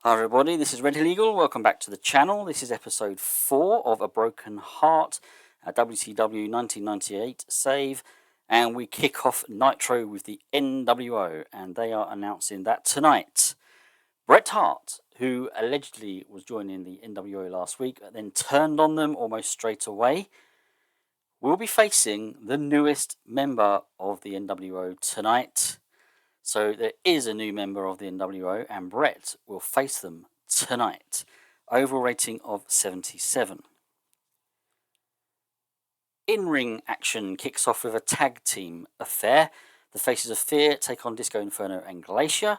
Hi everybody, this is Red Hill Eagle. Welcome back to the channel. This is episode 4 of A Broken Heart, a WCW 1998 save, and we kick off Nitro with the NWO, and they are announcing that tonight Bret Hart, who allegedly was joining the NWO last week, then turned on them almost straight away, will be facing the newest member of the NWO tonight. So there is a new member of the NWO, and Bret will face them tonight. Overall rating of 77. In-ring action kicks off with a tag team affair. The Faces of Fear take on Disco Inferno and Glacier.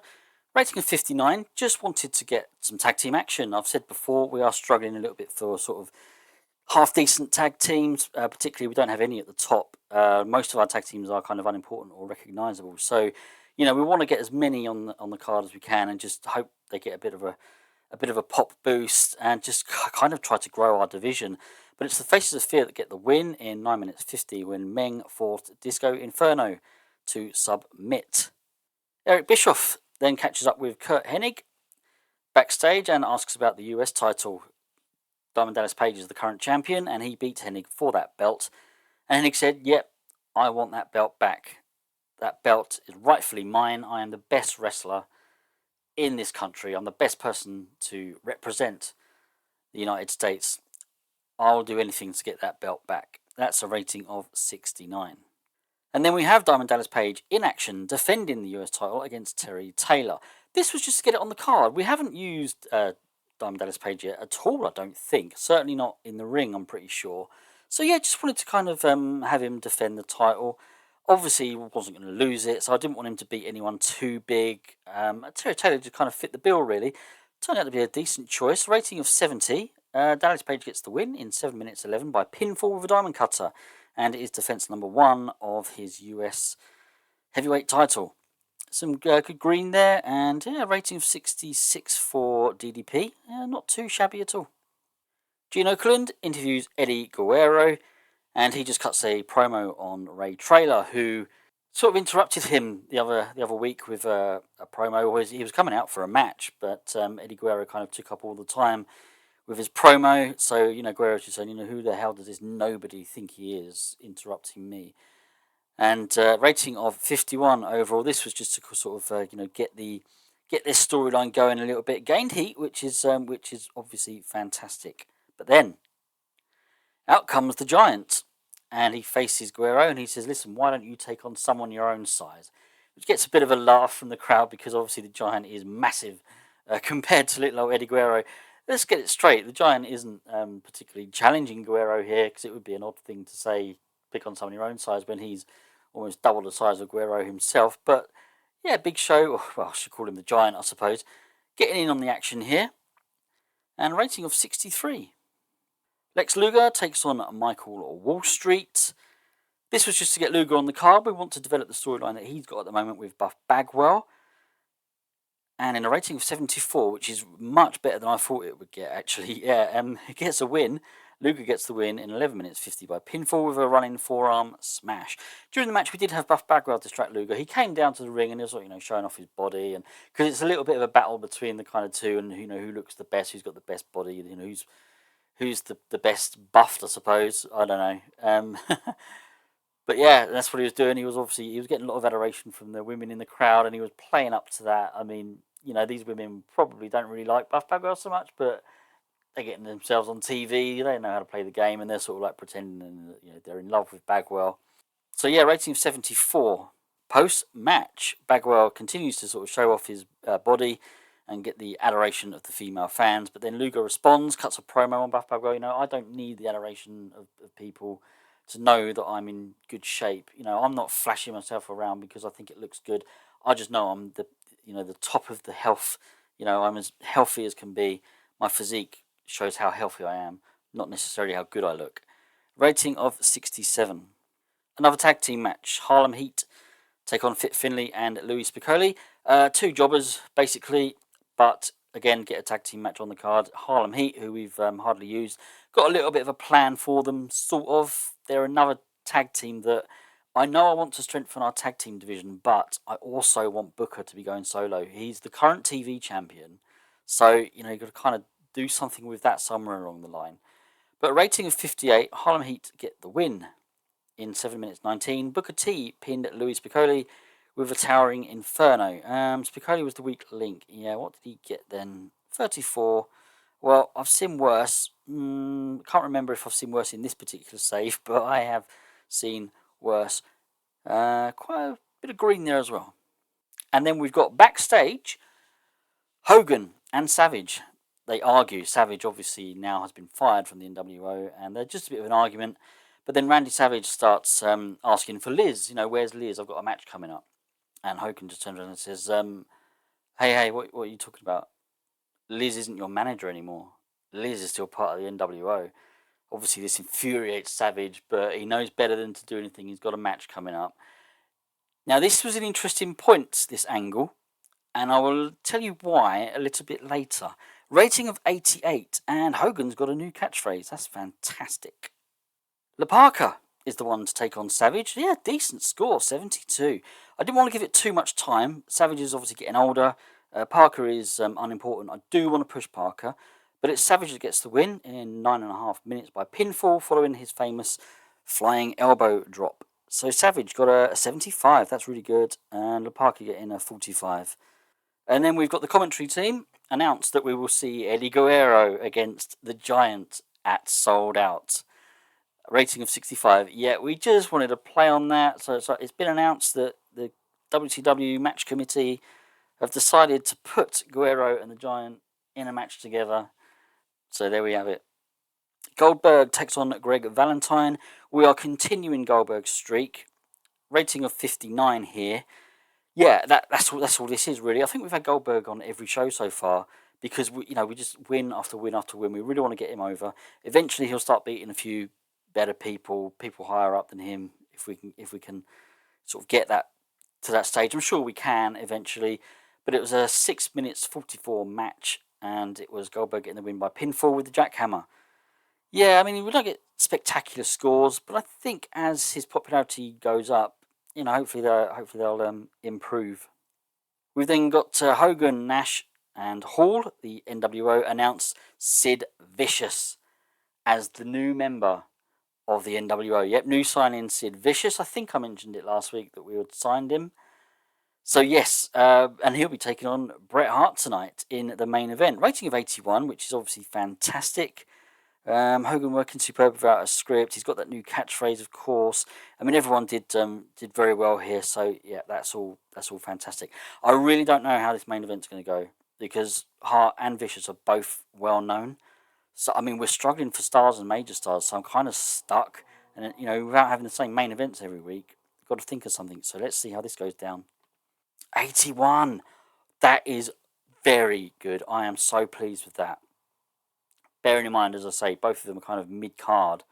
Rating of 59. Just wanted to get some tag team action. I've said before, we are struggling a little bit for sort of half-decent tag teams. Particularly, we don't have any at the top. Most of our tag teams are kind of unimportant or recognisable. So, we want to get as many on the card as we can, and just hope they get a bit of a pop boost, and just kind of try to grow our division. But it's the Faces of Fear that get the win in 9 minutes 50 when Meng forced Disco Inferno to submit. Eric Bischoff then catches up with Kurt Hennig backstage and asks about the US title. Diamond Dallas Page is the current champion, and he beat Hennig for that belt. And Hennig said, "Yep, I want that belt back. That belt is rightfully mine. I am the best wrestler in this country. I'm the best person to represent the United States. I'll do anything to get that belt back." That's a rating of 69. And then we have Diamond Dallas Page in action defending the US title against Terry Taylor. This was just to get it on the card. We haven't used Diamond Dallas Page yet at all, I don't think. Certainly not in the ring, I'm pretty sure. So yeah, just wanted to kind of have him defend the title. Obviously, he wasn't going to lose it, so I didn't want him to beat anyone too big. Terry Taylor just kind of fit the bill, really. Turned out to be a decent choice. Rating of 70. Dallas Page gets the win in 7 minutes 11 by pinfall with a diamond cutter, and it is defense number 1 of his US heavyweight title. Some good green there, and yeah, rating of 66 for DDP. Not too shabby at all. Gene Okerlund interviews Eddie Guerrero, and he just cuts a promo on Ray Traylor, who sort of interrupted him the other week with a promo. He was coming out for a match, but Eddie Guerrero kind of took up all the time with his promo. So, Guerrero's just saying, who the hell does this nobody think he is, interrupting me? And rating of 51 overall. This was just to sort of get this storyline going a little bit. Gained heat, which is obviously fantastic. But then out comes the Giant, and he faces Guerrero, and he says, "Listen, why don't you take on someone your own size?" Which gets a bit of a laugh from the crowd, because obviously the Giant is massive compared to little old Eddie Guerrero. Let's get it straight. The Giant isn't particularly challenging Guerrero here, because it would be an odd thing to say, pick on someone your own size, when he's almost double the size of Guerrero himself. But yeah, Big Show, well, I should call him the Giant, I suppose, getting in on the action here. And rating of 63. Lex Luger takes on Michael Wall Street. This was just to get Luger on the card. We want to develop the storyline that he's got at the moment with Buff Bagwell. And in a rating of 74, which is much better than I thought it would get, actually. Yeah, it gets a win. Luger gets the win in 11 minutes 50 by pinfall with a running forearm smash. During the match, we did have Buff Bagwell distract Luger. He came down to the ring and he was showing off his body, and because it's a little bit of a battle between the kind of two, and who looks the best, who's got the best body, who's the best buffed, I suppose. I don't know. But yeah, that's what he was doing. He was getting a lot of adoration from the women in the crowd, and he was playing up to that. I mean, these women probably don't really like Buff Bagwell so much, but they're getting themselves on TV. They know how to play the game, and they're sort of like pretending they're in love with Bagwell. So yeah, rating of 74. Post-match, Bagwell continues to sort of show off his body and get the adoration of the female fans, but then Luger responds, cuts a promo on Buff Bagwell. I don't need the adoration of people to know that I'm in good shape. I'm not flashing myself around because I think it looks good. I just know I'm the top of the health. I'm as healthy as can be. My physique shows how healthy I am, not necessarily how good I look. Rating of 67. Another tag team match. Harlem Heat take on Fit Finlay and Louis Spicolli. Two jobbers, basically, but again, get a tag team match on the card. Harlem Heat, who we've hardly used, got a little bit of a plan for them, sort of. They're another tag team that I know I want to strengthen our tag team division, but I also want Booker to be going solo. He's the current TV champion, So, you know, you've got to kind of do something with that somewhere along the line. But a rating of 58, Harlem Heat get the win in 7 minutes 19. Booker T pinned Louis Spicolli with a towering Inferno. Spicolli was the weak link. Yeah, what did he get then? 34. Well, I've seen worse. Can't remember if I've seen worse in this particular save, but I have seen worse. Quite a bit of green there as well. And then we've got backstage Hogan and Savage. They argue. Savage obviously now has been fired from the NWO, and they're just a bit of an argument. But then Randy Savage starts asking for Liz. You know, where's Liz? I've got a match coming up. And Hogan just turns around and says, hey, what are you talking about? Liz isn't your manager anymore. Liz is still part of the NWO. Obviously, this infuriates Savage, but he knows better than to do anything. He's got a match coming up. Now, this was an interesting point, this angle, and I will tell you why a little bit later. Rating of 88, and Hogan's got a new catchphrase. That's fantastic. La Parka is the one to take on Savage. Yeah, decent score, 72. I didn't want to give it too much time. Savage is obviously getting older. Parker is unimportant. I do want to push Parker, but it's Savage that gets the win in 9.5 minutes by pinfall, following his famous flying elbow drop. So Savage got a 75. That's really good, and La Parka getting a 45. And then we've got the commentary team announced that we will see Eddie Guerrero against the Giant at Sold Out. A rating of 65. Yeah, we just wanted to play on that. So it's been announced that the WCW match committee have decided to put Guerrero and the Giant in a match together. So there we have it. Goldberg takes on Greg Valentine. We are continuing Goldberg's streak. Rating of 59 here. Yeah, that's all this is really. I think we've had Goldberg on every show so far because we just win after win after win. We really want to get him over. Eventually, he'll start beating a few better people higher up than him. If we can sort of get that to that stage, I'm sure we can eventually. But it was a 6 minutes 44 match, and it was Goldberg getting the win by pinfall with the jackhammer. Yeah, I mean we don't get spectacular scores, but I think as his popularity goes up, you know, hopefully they'll improve. We've then got Hogan, Nash, and Hall. The NWO announced Sid Vicious as the new member of the NWO. Yep, new sign-in Sid Vicious. I think I mentioned it last week that we had signed him. So yes, and he'll be taking on Bret Hart tonight in the main event. Rating of 81, which is obviously fantastic. Hogan working superb without a script. He's got that new catchphrase, of course. I mean, everyone did very well here. So yeah, that's all fantastic. I really don't know how this main event's going to go because Hart and Vicious are both well known. So I mean, we're struggling for stars and major stars. So I'm kind of stuck, and you know, without having the same main events every week, I've got to think of something. So let's see how this goes down. 81. That is very good. I am so pleased with that. Bearing in mind, as I say, both of them are kind of mid-card.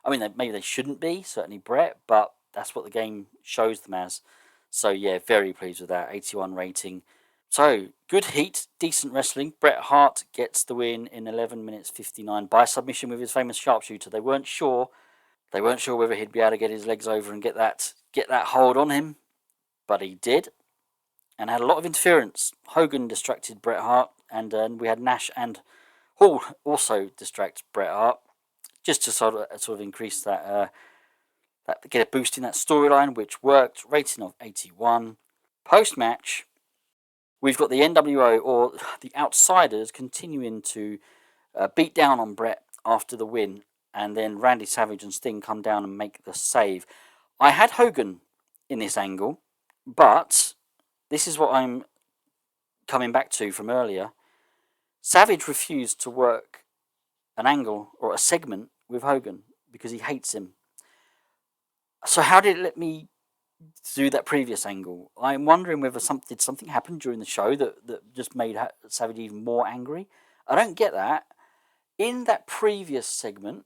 I mean, maybe they shouldn't be, certainly Bret, but that's what the game shows them as. So, yeah, very pleased with that. 81 rating. So, good heat, decent wrestling. Bret Hart gets the win in 11 minutes 59 by submission with his famous sharpshooter. They weren't sure whether he'd be able to get his legs over and get that hold on him, but he did. And had a lot of interference. Hogan distracted Bret Hart, and we had Nash and Hall also distract Bret Hart, just to sort of increase that get a boost in that storyline, which worked. Rating of 81. Post match, we've got the NWO or the Outsiders continuing to beat down on Bret after the win, and then Randy Savage and Sting come down and make the save. I had Hogan in this angle, but this is what I'm coming back to from earlier. Savage refused to work an angle or a segment with Hogan because he hates him. So how did it let me do that previous angle? I'm wondering whether did something happen during the show that just made Savage even more angry. I don't get that. In that previous segment,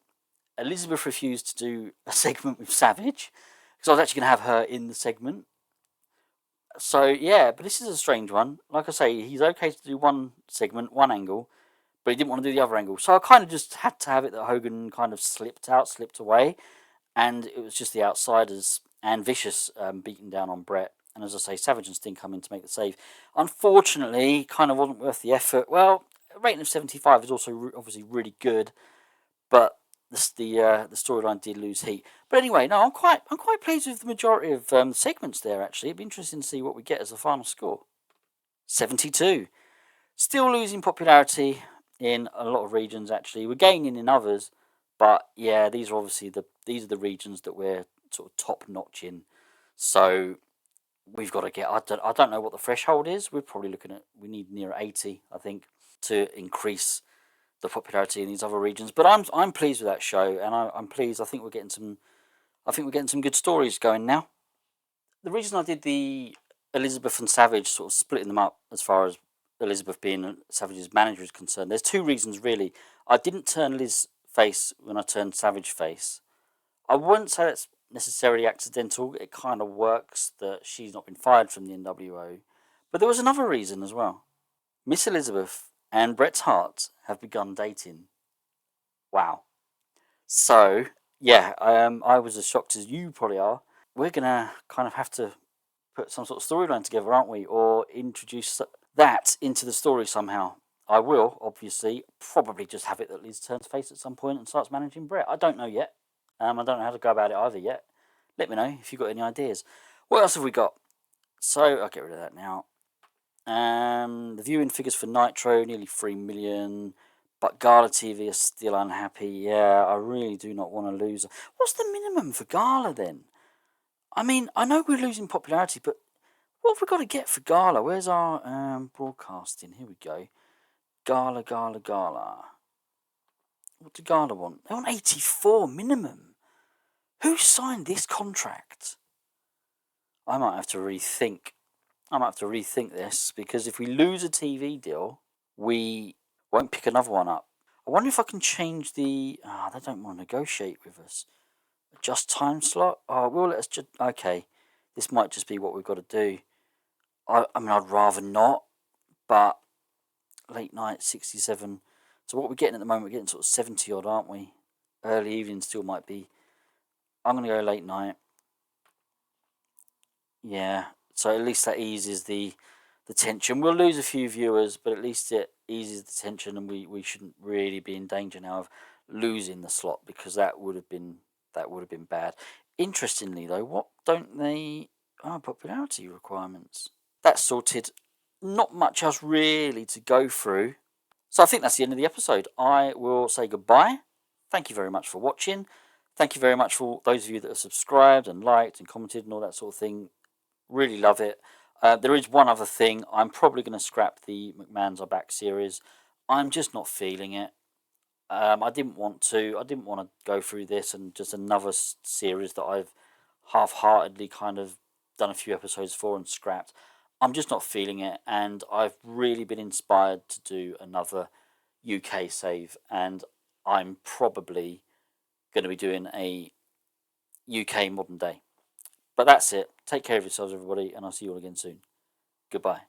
Elizabeth refused to do a segment with Savage because I was actually going to have her in the segment. So, yeah, but this is a strange one. Like I say, he's okay to do one segment, one angle, but he didn't want to do the other angle. So I kind of just had to have it that Hogan kind of slipped away, and it was just the Outsiders and Vicious beating down on Bret. And as I say, Savage and Sting come in to make the save. Unfortunately, kind of wasn't worth the effort. Well, rating of 75 is also obviously really good, but the storyline did lose heat. But anyway, no, I'm quite pleased with the majority of the segments there. Actually, it'd be interesting to see what we get as a final score. 72, still losing popularity in a lot of regions. Actually, we're gaining in others, but yeah, these are obviously the regions that we're sort of top notch in. So we've got to get. I don't know what the threshold is. We're probably looking at, we need near 80, I think, to increase the popularity in these other regions. But I'm pleased with that show, and I'm pleased. I think we're getting some good stories going now. The reason I did the Elizabeth and Savage, sort of splitting them up as far as Elizabeth being Savage's manager is concerned, there's two reasons really. I didn't turn Liz face when I turned Savage face. I wouldn't say that's necessarily accidental. It kind of works that she's not been fired from the NWO. But there was another reason as well. Miss Elizabeth and Bret's Hart have begun dating. Wow. So, yeah, I was as shocked as you probably are. We're going to kind of have to put some sort of storyline together, aren't we? Or introduce that into the story somehow. I will, obviously, probably just have it that Liz turns face at some point and starts managing Bret. I don't know yet. I don't know how to go about it either yet. Let me know if you've got any ideas. What else have we got? So, I'll get rid of that now. The viewing figures for Nitro, nearly 3 million. But Gala TV are still unhappy. Yeah, I really do not want to lose. What's the minimum for Gala then? I mean, I know we're losing popularity, but what have we got to get for Gala? Where's our broadcasting? Here we go. Gala. What do Gala want? They want 84 minimum. Who signed this contract? I might have to rethink. This, because if we lose a TV deal, we won't pick another one up. I wonder if I can change the... they don't want to negotiate with us. Adjust time slot? Oh, well, let's just... Okay, this might just be what we've got to do. I mean, I'd rather not, but late night, 67. So what we're getting at the moment, we're getting sort of 70 odd, aren't we? Early evening still might be. I'm going to go late night. Yeah, so at least that eases the tension. We'll lose a few viewers, but at least it eases the tension, and we shouldn't really be in danger now of losing the slot, because that would have been bad. Interestingly though, what don't they... popularity requirements. That's sorted. Not much else really to go through. So I think that's the end of the episode. I will say goodbye. Thank you very much for watching. Thank you very much for those of you that have subscribed and liked and commented and all that sort of thing. Really love it. There is one other thing. I'm probably going to scrap the McMahons Are Back series. I'm just not feeling it. I didn't want to go through this and just another series that I've half-heartedly kind of done a few episodes for and scrapped. I'm just not feeling it, and I've really been inspired to do another UK save, and I'm probably going to be doing a UK modern day. But that's it. Take care of yourselves, everybody, and I'll see you all again soon. Goodbye.